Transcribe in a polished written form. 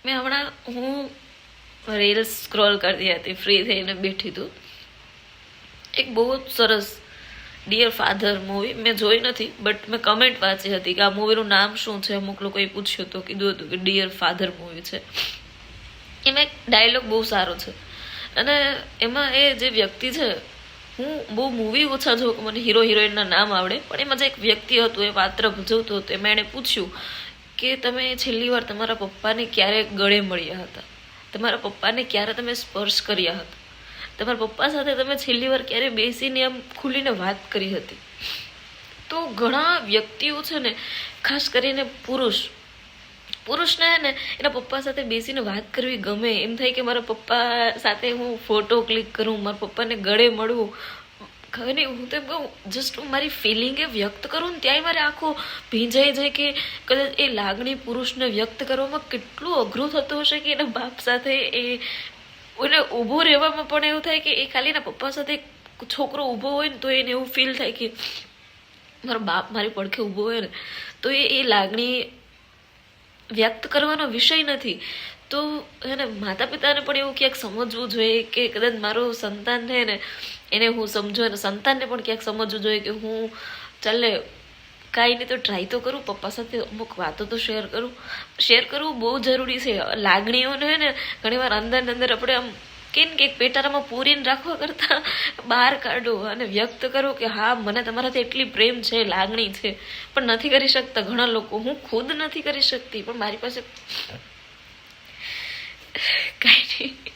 હમણાં હું reels scroll કરતી હતી, ફ્રી થઈને બેઠી હતું, એક બહુ જ સરસ ડિયર ફાધર મૂવી મેં જોઈ નથી, બટ મેં કમેન્ટ વાંચી હતી કે આ મૂવીનું નામ શું છે. અમુક લોકોએ પૂછ્યું હતું, કીધું હતું કે ડિયર ફાધર મૂવી છે. એમાં એક ડાયલોગ બહુ સારો છે, અને એમાં એ જે વ્યક્તિ છે, હું બહુ મૂવી ઓછા જોઉં કે મને હીરો હિરોઈનના નામ આવડે, પણ એમાં જે એક વ્યક્તિ હતું, એ પાત્ર ભજવતું હતું, એમાં એણે પૂછ્યું કે તમે છેલ્લી વાર તમારા પપ્પાને ક્યારે ગળે મળ્યા હતા, તમારા પપ્પાને ક્યારે તમે સ્પર્શ કર્યા હતા, તમારા પપ્પા સાથે તમે છેલ્લી વાર ક્યારે બેસીને આમ ખુલીને વાત કરી હતી. તો ઘણા વ્યક્તિઓ છે ને, ખાસ કરીને પુરુષને ને એના પપ્પા સાથે બેસીને વાત કરવી ગમે. એમ થાય કે મારા પપ્પા સાથે હું ફોટો ક્લિક કરું, મારા પપ્પાને ગળે મળવું. ખબર નહીં, હું તો એમ કહું, જસ્ટ હું મારી ફિલિંગ એ વ્યક્ત કરું ને ત્યાંય મારે આખો ભીંજાઈ જાય કે કદાચ એ લાગણી પુરુષને વ્યક્ત કરવામાં કેટલું અઘરું થતું હશે કે એના બાપ સાથે એને ઊભો રહેવામાં પણ એવું થાય કે એ ખાલી એના પપ્પા સાથે છોકરો ઊભો હોય ને તો એને એવું ફીલ થાય કે મારો બાપ મારી પડખે ઊભો હોય ને, તો એ લાગણી વ્યક્ત કરવાનો વિષય નથી. તો એને માતા પિતાને પણ એવું ક્યાંક સમજવું જોઈએ કે કદાચ મારું સંતાન છે ને એને હું સમજો, અને સંતાનને પણ ક્યાંક સમજવું જોઈએ કે હું ચાલે કાંઈ નહીં તો ટ્રાય તો કરું, પપ્પા સાથે અમુક વાતો તો શેર કરવું બહુ જરૂરી છે. લાગણીઓને ને ઘણીવાર અંદર અંદર આપણે આમ કે પેટારામાં પૂરીને રાખવા કરતાં બહાર કાઢો અને વ્યક્ત કરો કે હા, મને તમારાથી એટલી પ્રેમ છે, લાગણી છે, પણ નથી કરી શકતા ઘણા લોકો. હું ખુદ નથી કરી શકતી, પણ મારી પાસે કાંઈ નહીં.